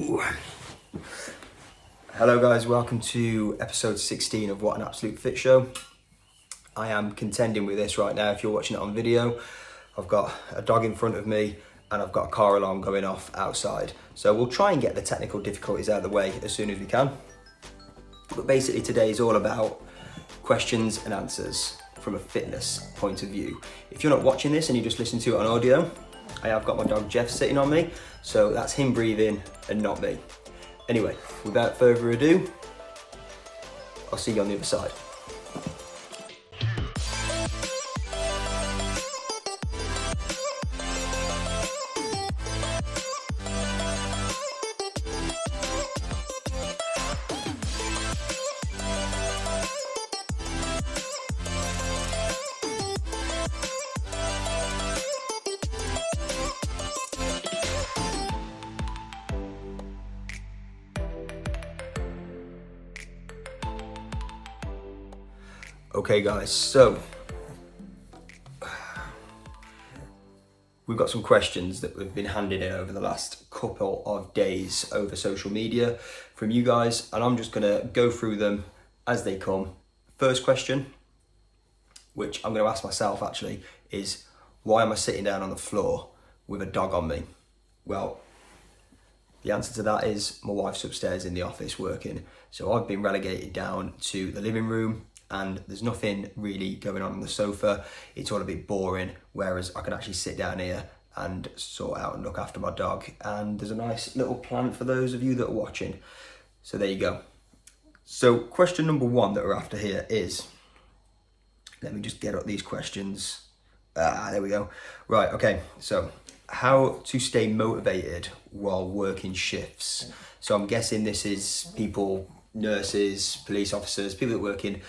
Ooh. Hello guys, welcome to episode 16 of What an Absolute Fit Show. I am contending with this right now if you're watching it on video. I've got a dog in front of me and I've got a car alarm going off outside. So we'll try and get the technical difficulties out of the way as soon as we can. But basically today is all about questions and answers from a fitness point of view. If you're not watching this and you just listen to it on audio, I have got my dog Jeff sitting on me, so that's him breathing and not me. Anyway, without further ado, I'll see you on the other side. Okay guys, so we've got some questions that we've been handed in over the last couple of days over social media from you guys, and I'm just gonna go through them as they come. First question, which I'm gonna ask myself actually, is why am I sitting down on the floor with a dog on me? Well, the answer to that is my wife's upstairs in the office working, so I've been relegated down to the living room and there's nothing really going on the sofa. It's all a bit boring, whereas I can actually sit down here and sort out and look after my dog. And there's a nice little plant for those of you that are watching. So there you go. So question number one that we're after here is, let me just get up these questions. There we go. Right, okay, so how to stay motivated while working shifts. So I'm guessing this is people, nurses, police officers, people that work in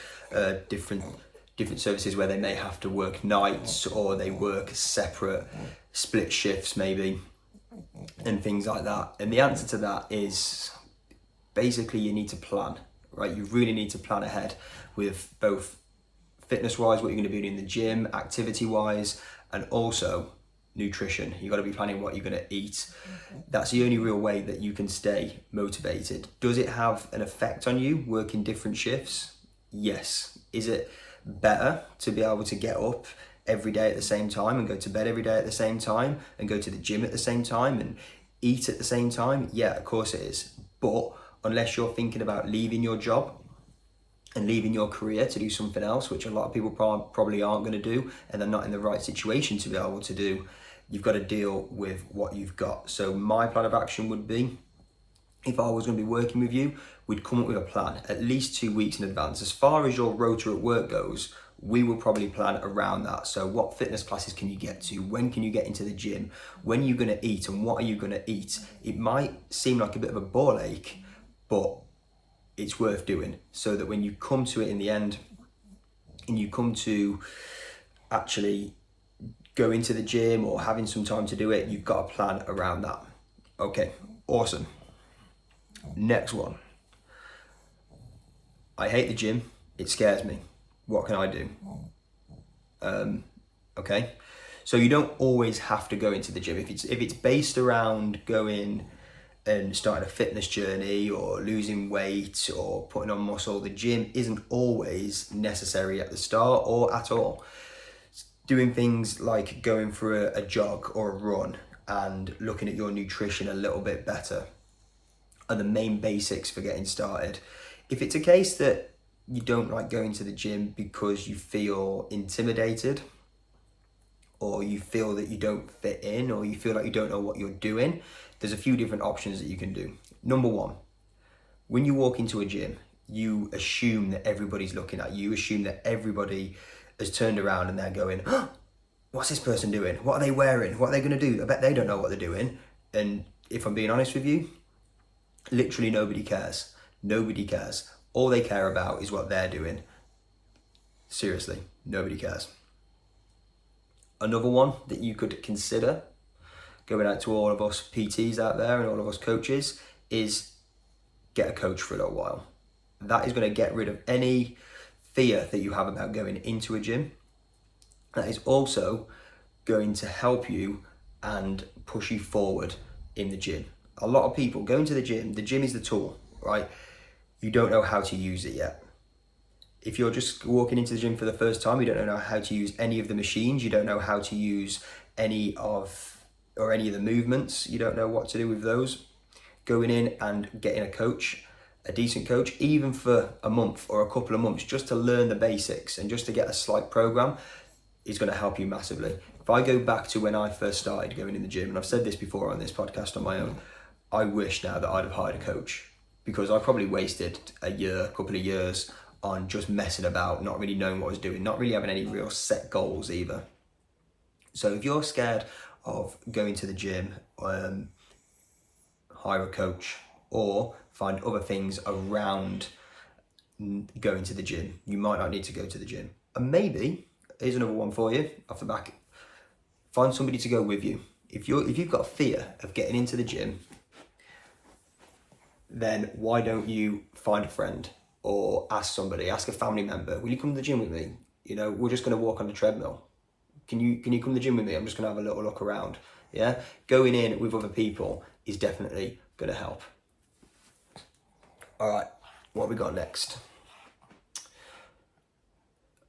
different services where they may have to work nights or they work separate split shifts maybe and things like that. And the answer to that is basically you need to plan, right? You really need to plan ahead with both fitness wise, what you're going to be doing in the gym, activity wise, and also nutrition. You got to be planning what you're going to eat. That's the only real way that you can stay motivated. Does it have an effect on you working different shifts? Yes. Is it better to be able to get up every day at the same time and go to bed every day at the same time and go to the gym at the same time and eat at the same time? Yeah, of course it is. But unless you're thinking about leaving your job and leaving your career to do something else, which a lot of people probably aren't going to do, and they're not in the right situation to be able to do, you've got to deal with what you've got. So my plan of action would be, if I was going to be working with you, we'd come up with a plan at least 2 weeks in advance. As far as your rota at work goes, we will probably plan around that. So what fitness classes can you get to? When can you get into the gym? When are you going to eat and what are you going to eat? It might seem like a bit of a ball ache, but it's worth doing, so that when you come to it in the end and you come to actually go into the gym or having some time to do it, you've got a plan around that. Okay, awesome. Next one. I hate the gym, it scares me. What can I do? Okay, so you don't always have to go into the gym. If it's based around going and starting a fitness journey or losing weight or putting on muscle, the gym isn't always necessary at the start or at all. Doing things like going for a jog or a run and looking at your nutrition a little bit better are the main basics for getting started. If it's a case that you don't like going to the gym because you feel intimidated or you feel that you don't fit in or you feel like you don't know what you're doing, there's a few different options that you can do. Number one, when you walk into a gym, you assume that everybody's looking at you, assume that everybody has turned around and they're going, oh, what's this person doing? What are they wearing? What are they going to do? I bet they don't know what they're doing. And if I'm being honest with you, literally nobody cares. Nobody cares. All they care about is what they're doing. Seriously, nobody cares. Another one that you could consider, going out to all of us PTs out there and all of us coaches, is get a coach for a little while. That is going to get rid of any fear that you have about going into a gym. That is also going to help you and push you forward in the gym. A lot of people going to the gym is the tool, right? You don't know how to use it yet. If you're just walking into the gym for the first time, you don't know how to use any of the machines, you don't know how to use any of the movements, you don't know what to do with those. Going in and getting a coach, a decent coach, even for a month or a couple of months, just to learn the basics and just to get a slight program, is going to help you massively. If I go back to when I first started going in the gym, and I've said this before on this podcast on my own, I wish now that I'd have hired a coach, because I probably wasted a couple of years on just messing about, not really knowing what I was doing, not really having any real set goals either. So if you're scared of going to the gym, hire a coach or find other things around going to the gym. You might not need to go to the gym. And maybe, here's another one for you off the back, find somebody to go with you. If you've got a fear of getting into the gym, then why don't you find a friend or ask a family member, will you come to the gym with me? We're just going to walk on the treadmill. Can you come to the gym with me? I'm just going to have a little look around. Yeah, going in with other people is definitely going to help. All right, what have we got next?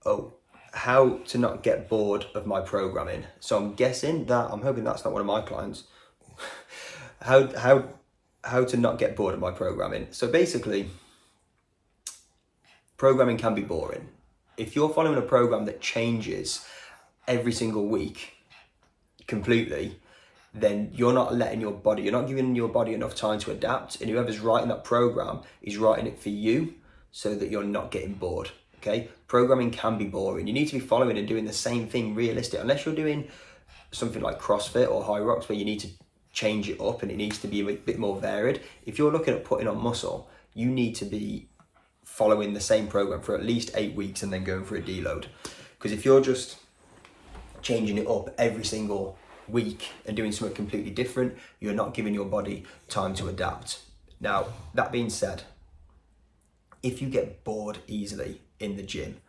Oh, how to not get bored of my programming. So I'm hoping that's not one of my clients. How to not get bored of my programming. So basically, programming can be boring. If you're following a program that changes every single week completely, then you're not giving your body enough time to adapt, and whoever's writing that program is writing it for you so that you're not getting bored. Okay, programming can be boring. You need to be following and doing the same thing realistic, unless you're doing something like CrossFit or High Rocks where you need to change it up and it needs to be a bit more varied. If you're looking at putting on muscle, you need to be following the same program for at least 8 weeks and then going for a deload. Because if you're just changing it up every single week and doing something completely different, you're not giving your body time to adapt. Now, that being said, if you get bored easily in the gym,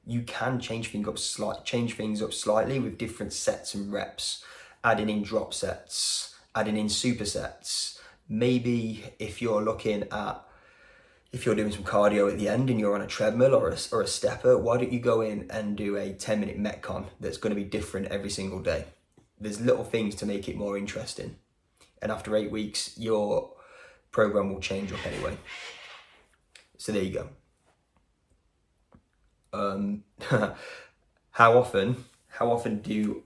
you can change things up slightly with different sets and reps, adding in drop sets, adding in supersets. Maybe if you're doing some cardio at the end and you're on a treadmill or a stepper, why don't you go in and do a 10-minute Metcon that's going to be different every single day? There's little things to make it more interesting. And after 8 weeks, your program will change up anyway. So there you go. How often do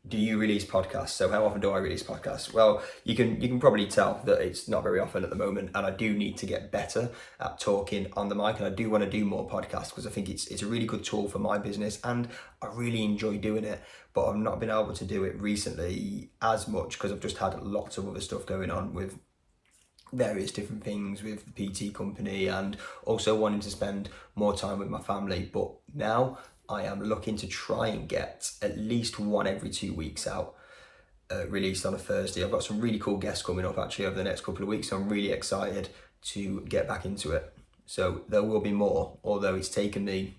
you release podcasts? So how often do I release podcasts? Well, you can probably tell that it's not very often at the moment, and I do need to get better at talking on the mic, and I do want to do more podcasts because I think it's a really good tool for my business and I really enjoy doing it, but I've not been able to do it recently as much because I've just had lots of other stuff going on with various different things with the PT company and also wanting to spend more time with my family. But now I am looking to try and get at least one every 2 weeks out, released on a Thursday. I've got some really cool guests coming up actually over the next couple of weeks, so I'm really excited to get back into it. So there will be more, although it's taken me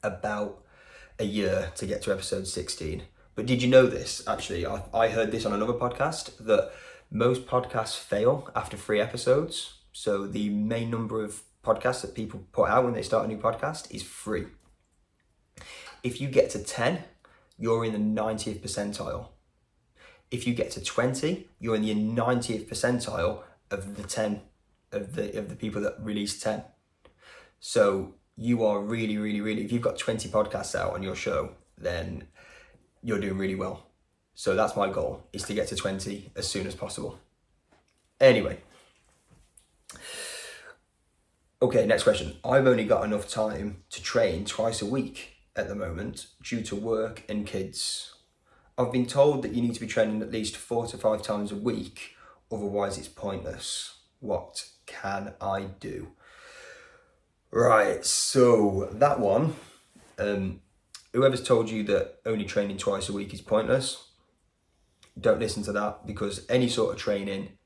about a year to get to episode 16. But did you know this? Actually, I heard this on another podcast, that most podcasts fail after 3 episodes. So the main number of podcasts that people put out when they start a new podcast is 3. If you get to 10, you're in the 90th percentile. If you get to 20, you're in the 90th percentile of the 10 of the people that release 10. So you are really, really, really, if you've got 20 podcasts out on your show, then you're doing really well. So that's my goal, is to get to 20 as soon as possible. Anyway. Okay, next question. I've only got enough time to train twice a week at the moment due to work and kids. I've been told that you need to be training at least 4 to 5 times a week, otherwise it's pointless. What can I do? Right, so that one, whoever's told you that only training twice a week is pointless, don't listen to that, because any sort of training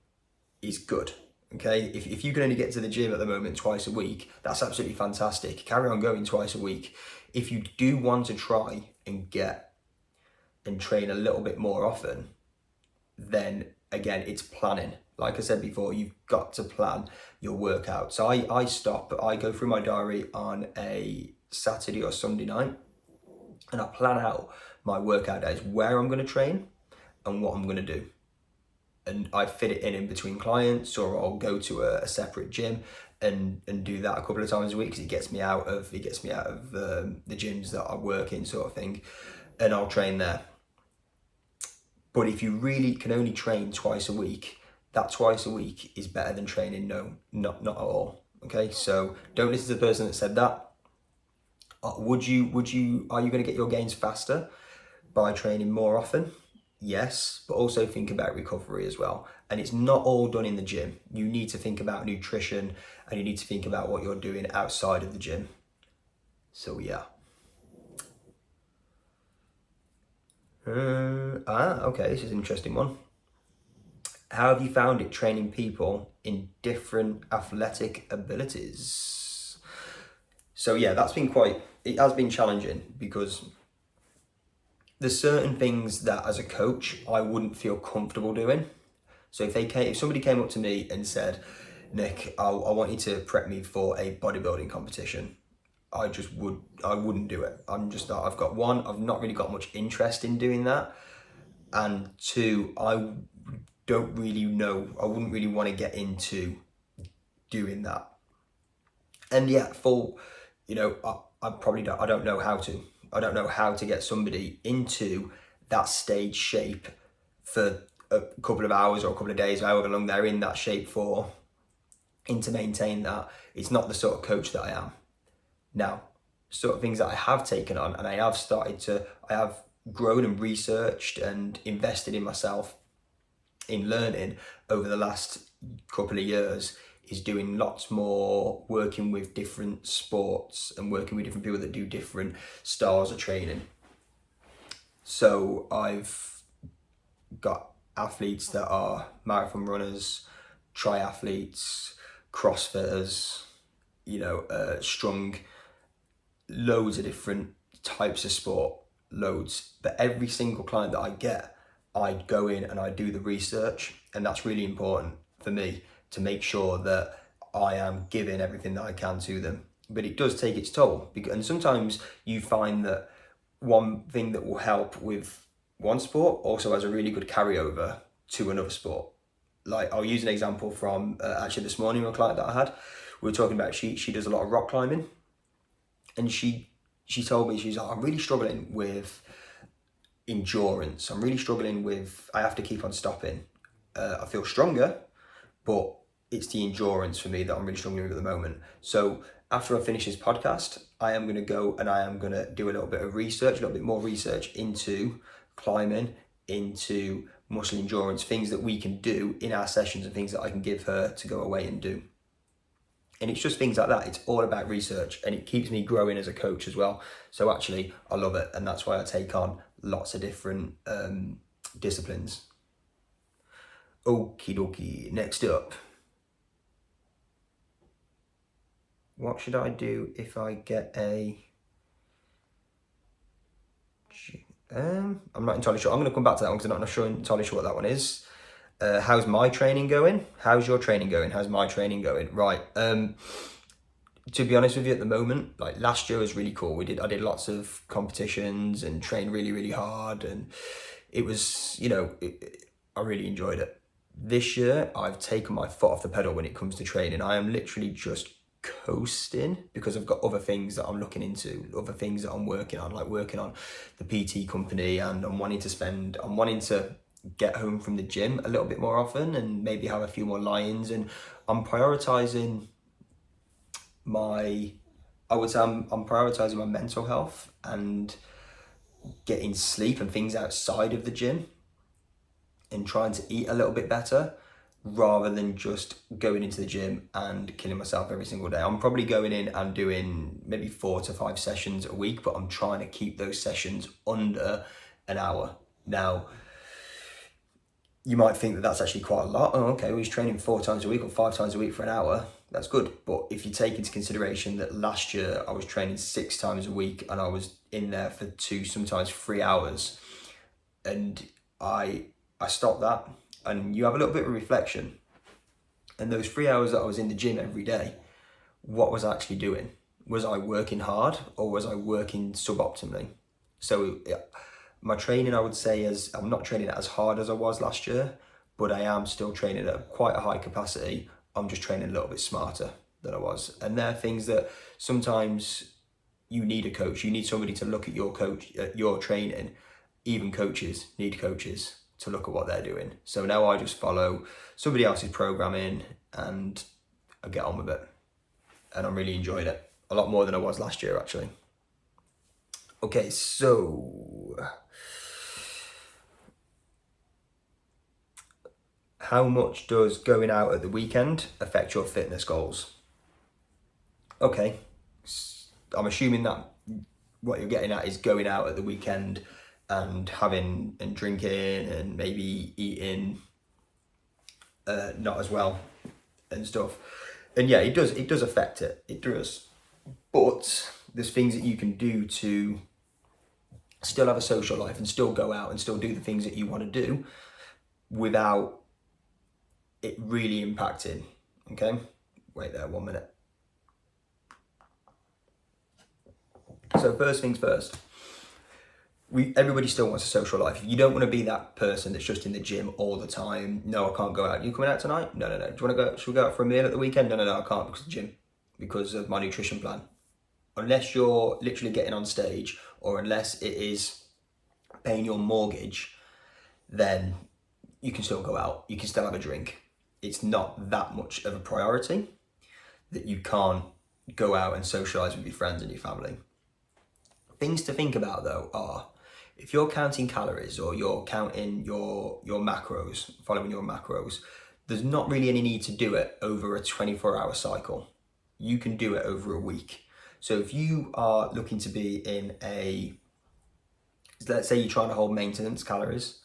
is good. Okay, if you can only get to the gym at the moment twice a week, that's absolutely fantastic. Carry on going twice a week. If you do want to try and train a little bit more often, then again, it's planning. Like I said before, you've got to plan your workout. So I go through my diary on a Saturday or Sunday night, and I plan out my workout days, where I'm going to train and what I'm going to do. And I fit it in between clients, or I'll go to a separate gym and do that a couple of times a week, because it gets me out of the gyms that I work in, sort of thing, and I'll train there. But if you really can only train twice a week, that twice a week is better than training not at all. Okay, so don't listen to the person that said that. Are you going to get your gains faster by training more often? Yes, but also think about recovery as well. And it's not all done in the gym. You need to think about nutrition, and you need to think about what you're doing outside of the gym. So yeah. Okay, this is an interesting one. How have you found it training people in different athletic abilities? So yeah, it has been challenging, because there's certain things that as a coach I wouldn't feel comfortable doing. So if somebody came up to me and said, Nick, I want you to prep me for a bodybuilding competition, I wouldn't do it. I've not really got much interest in doing that. And two, I don't really know, I wouldn't really want to get into doing that. And yeah, I don't know how to. I don't know how to get somebody into that stage shape for a couple of hours or a couple of days, however long they're in that shape for, and to maintain that. It's not the sort of coach that I am. Now, sort of things that I have taken on, and I have grown and researched and invested in myself in learning over the last couple of years, is doing lots more working with different sports and working with different people that do different styles of training. So I've got athletes that are marathon runners, triathletes, CrossFitters, strung, loads of different types of sport, loads. But every single client that I get, I'd go in and I do the research, and that's really important for me, to make sure that I am giving everything that I can to them. But it does take its toll, and sometimes you find that one thing that will help with one sport also has a really good carryover to another sport. Like, I'll use an example from actually this morning, a client that I had. We were talking about, she does a lot of rock climbing, and she told me, she's like, I'm really struggling with endurance. I have to keep on stopping. I feel stronger, but it's the endurance for me that I'm really struggling with at the moment. So after I finish this podcast, I am going to go and I am going to do a little bit more research into climbing, into muscle endurance, things that we can do in our sessions and things that I can give her to go away and do. And it's just things like that. It's all about research, and it keeps me growing as a coach as well. So actually, I love it, and that's why I take on lots of different disciplines. Okie dokie, next up. What should I do if I get a... I'm not entirely sure. I'm going to come back to that one because I'm not entirely sure what that one is. How's my training going? How's your training going? How's my training going? Right. To be honest with you, at the moment, like last year was really cool. I did lots of competitions and trained really, really hard, and it was, I really enjoyed it. This year, I've taken my foot off the pedal when it comes to training. I am literally just coasting because I've got other things that I'm looking into, other things that I'm working on, like working on the PT company, and I'm wanting to get home from the gym a little bit more often and maybe have a few more lie-ins, and I'm prioritizing my mental health and getting sleep and things outside of the gym, and trying to eat a little bit better rather than just going into the gym and killing myself every single day. I'm probably going in and doing maybe 4 to 5 sessions a week, but I'm trying to keep those sessions under an hour. Now, you might think that that's actually quite a lot. Oh, okay, well, he's training 4 times a week or 5 times a week for an hour. That's good. But if you take into consideration that last year I was training 6 times a week and I was in there for 2, sometimes 3 hours, and I stopped that, and you have a little bit of reflection. And those 3 hours that I was in the gym every day, what was I actually doing? Was I working hard or was I working suboptimally? So my training, I would say, I'm not training as hard as I was last year, but I am still training at quite a high capacity. I'm just training a little bit smarter than I was. And there are things that sometimes you need a coach. You need somebody to look at your training. Even coaches need coaches to look at what they're doing. So now I just follow somebody else's programming and I get on with it. And I'm really enjoying it a lot more than I was last year, actually. Okay, so how much does going out at the weekend affect your fitness goals? Okay, I'm assuming that what you're getting at is going out at the weekend and having and drinking and maybe eating not as well and stuff. And yeah, it does affect it does. But there's things that you can do to still have a social life and still go out and still do the things that you want to do without it really impacting. Okay, wait there 1 minute. So first things first, everybody still wants a social life. You don't want to be that person that's just in the gym all the time. No, I can't go out. You coming out tonight? No. Do you want to go? Should we go out for a meal at the weekend? No, I can't because of the gym, because of my nutrition plan. Unless you're literally getting on stage or unless it is paying your mortgage, then you can still go out. You can still have a drink. It's not that much of a priority that you can't go out and socialise with your friends and your family. Things to think about though are, if you're counting calories or you're counting your macros, following your macros, there's not really any need to do it over a 24-hour cycle. You can do it over a week. So if you are looking to be in let's say you're trying to hold maintenance calories,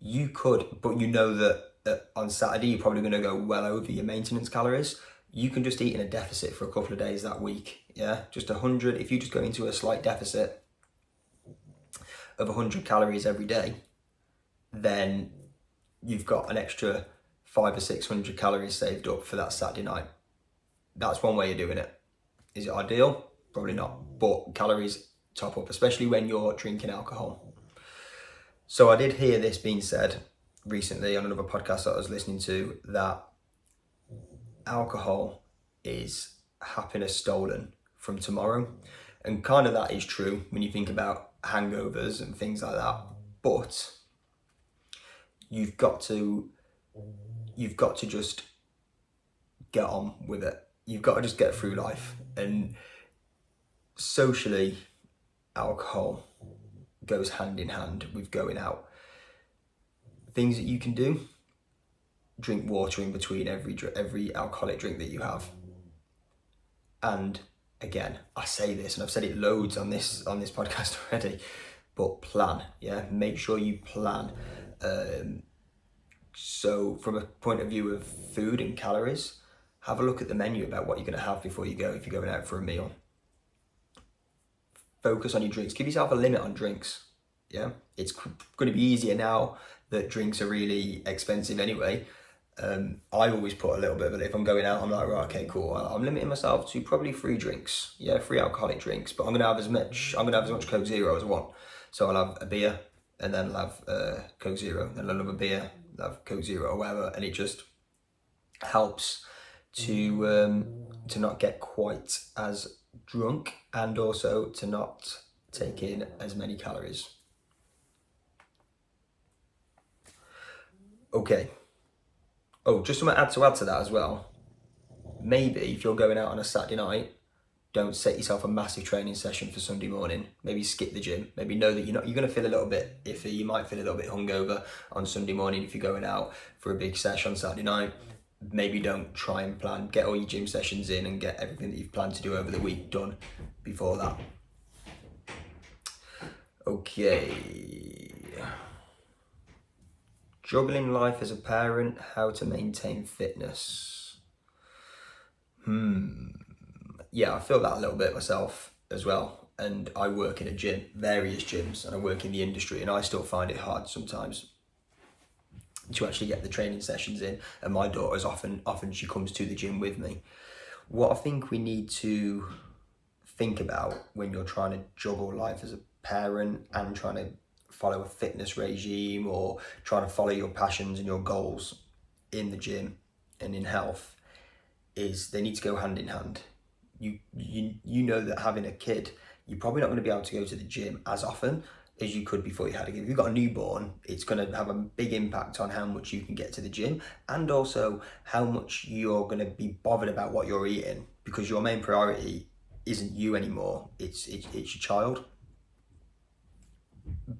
you could, but you know that on Saturday you're probably going to go well over your maintenance calories. You can just eat in a deficit for a couple of days that week. Yeah, just 100. If you just go into a slight deficit of 100 calories every day, then you've got an extra 500 or 600 calories saved up for that Saturday night. That's one way of doing it. Is it ideal? Probably not. But calories top up, especially when you're drinking alcohol. So I did hear this being said recently on another podcast that I was listening to, that alcohol is happiness stolen from tomorrow. And kind of that is true when you think about hangovers and things like that. But you've got to just get on with it. You've got to just get through life. And socially, alcohol goes hand in hand with going out. Things that you can do: drink water in between every alcoholic drink that you have. And again, I say this, and I've said it loads on this podcast already, but plan. Yeah, make sure you plan. So from a point of view of food and calories, have a look at the menu about what you're going to have before you go, if you're going out for a meal. Focus on your drinks. Give yourself a limit on drinks. Yeah, it's going to be easier now that drinks are really expensive anyway. I always put a little bit of it. If I'm going out, I'm like, right, okay, cool. I'm limiting myself to probably 3 drinks. Yeah, 3 alcoholic drinks. But I'm gonna have as much Coke Zero as I want. So I'll have a beer, and then I'll have Coke Zero, then I'll have a beer, I'll have Coke Zero or whatever, and it just helps to not get quite as drunk, and also to not take in as many calories. Okay. Oh, just something to add to that as well. Maybe if you're going out on a Saturday night, don't set yourself a massive training session for Sunday morning. Maybe skip the gym. Maybe know that you're going to feel a little bit iffy. You might feel a little bit hungover on Sunday morning if you're going out for a big session on Saturday night. Maybe don't try and plan. Get all your gym sessions in and get everything that you've planned to do over the week done before that. Okay. Juggling life as a parent, how to maintain fitness. Yeah, I feel that a little bit myself as well. And I work in a gym, various gyms, and I work in the industry, and I still find it hard sometimes. to actually get the training sessions in. And my daughter's often she comes to the gym with me. What I think we need to think about when you're trying to juggle life as a parent and trying to follow a fitness regime or trying to follow your passions and your goals in the gym and in health is they need to go hand in hand. You know that having a kid, you're probably not going to be able to go to the gym as often as you could before you had a kid. If you've got a newborn, it's going to have a big impact on how much you can get to the gym and also how much you're going to be bothered about what you're eating, because your main priority isn't you anymore, it's your child.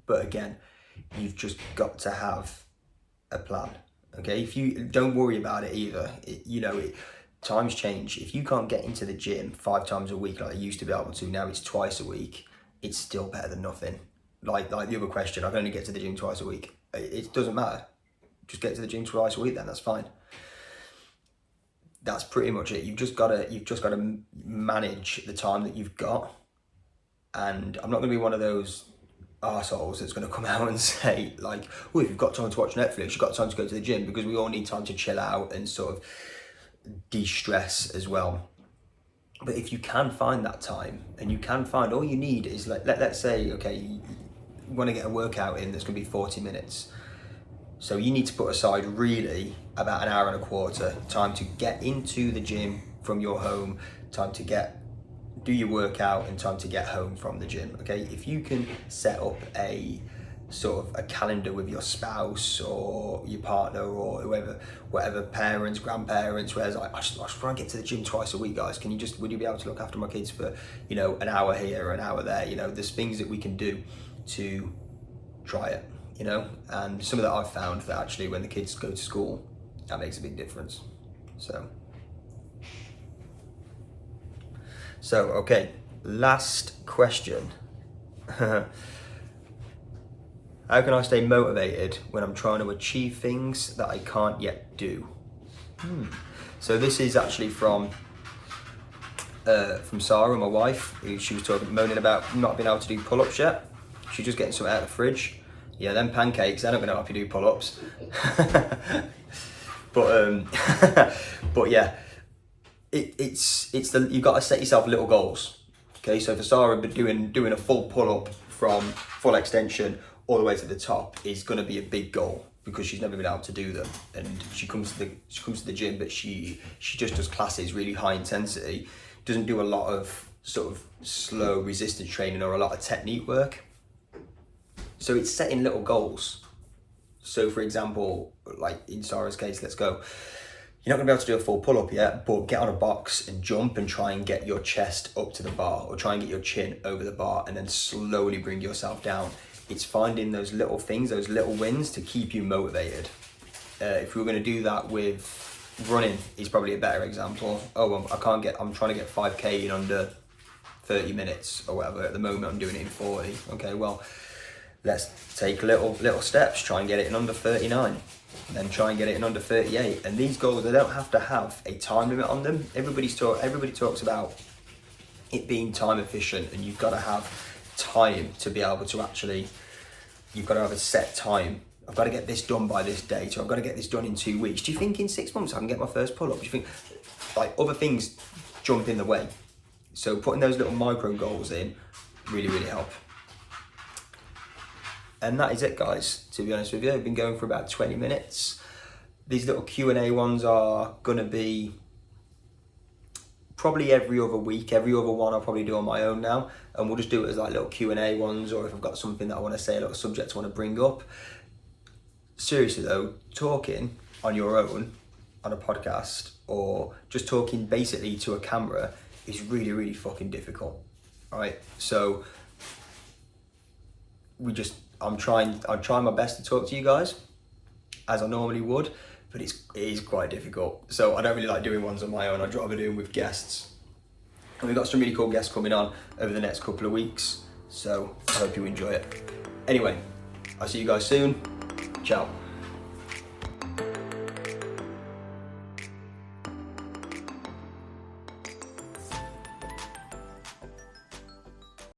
But again, you've just got to have a plan, okay? If you don't worry about it either, times change. If you can't get into the gym 5 times a week like I used to be able to, now it's twice a week, it's still better than nothing. Like the other question, I can only get to the gym twice a week. It doesn't matter. Just get to the gym twice a week then, that's fine. That's pretty much it. You've just got to manage the time that you've got. And I'm not going to be one of those arseholes that's going to come out and say like, oh, if you've got time to watch Netflix, you've got time to go to the gym, because we all need time to chill out and sort of de-stress as well. But if you can find that time, and you can find, all you need is like, let's say, okay, you want to get a workout in that's going to be 40 minutes. So you need to put aside really about an hour and a quarter time to get into the gym from your home, time to do your workout, and time to get home from the gym, okay? If you can set up a sort of a calendar with your spouse or your partner or whoever, whatever, parents, grandparents, whereas I just try and get to the gym twice a week, guys. Would you be able to look after my kids for, an hour here or an hour there? There's things that we can do to try it, and some of that I've found that actually when the kids go to school, that makes a big difference. So okay, last question. How can I stay motivated when I'm trying to achieve things that I can't yet do? So this is actually from Sarah, my wife, who she was moaning about not being able to do pull-ups yet. She's just getting something out of the fridge. Yeah, them pancakes, they're not gonna help you do pull-ups. But yeah, you've got to set yourself little goals. Okay, so for Sarah, doing a full pull-up from full extension all the way to the top is going to be a big goal, because she's never been able to do them, and she comes to the gym, but she just does classes really high intensity, doesn't do a lot of sort of slow resistance training or a lot of technique work. So it's setting little goals. So for example, like in Sarah's case, let's go, you're not going to be able to do a full pull-up yet, but get on a box and jump and try and get your chest up to the bar, or try and get your chin over the bar, and then slowly bring yourself down. It's finding those little things, those little wins to keep you motivated. If we were going to do that with running, is probably a better example. I'm trying to get 5K in under 30 minutes or whatever. At the moment, I'm doing it in 40. Okay, well, let's take little steps, try and get it in under 39. Then try and get it in under 38. And these goals, they don't have to have a time limit on them. Everybody talks about it being time efficient, and you've got to have time to be able to actually, you've got to have a set time. I've got to get this done by this date, or I've got to get this done in 2 weeks. Do you think in 6 months I can get my first pull-up? Do you think, like, other things jump in the way? So putting those little micro goals in really, really help. And that is it, guys, to be honest with you. I've been going for about 20 minutes. These little Q&A ones are gonna be probably every other week. Every other one I'll probably do on my own now. And we'll just do it as like little Q&A ones, or if I've got something that I wanna say, a little subject I wanna bring up. Seriously though, talking on your own, on a podcast, or just talking basically to a camera is really, really fucking difficult, all right? So I'm trying my best to talk to you guys as I normally would, but it is quite difficult. So I don't really like doing ones on my own. I'd rather do them with guests. And we've got some really cool guests coming on over the next couple of weeks. So I hope you enjoy it. Anyway, I'll see you guys soon. Ciao.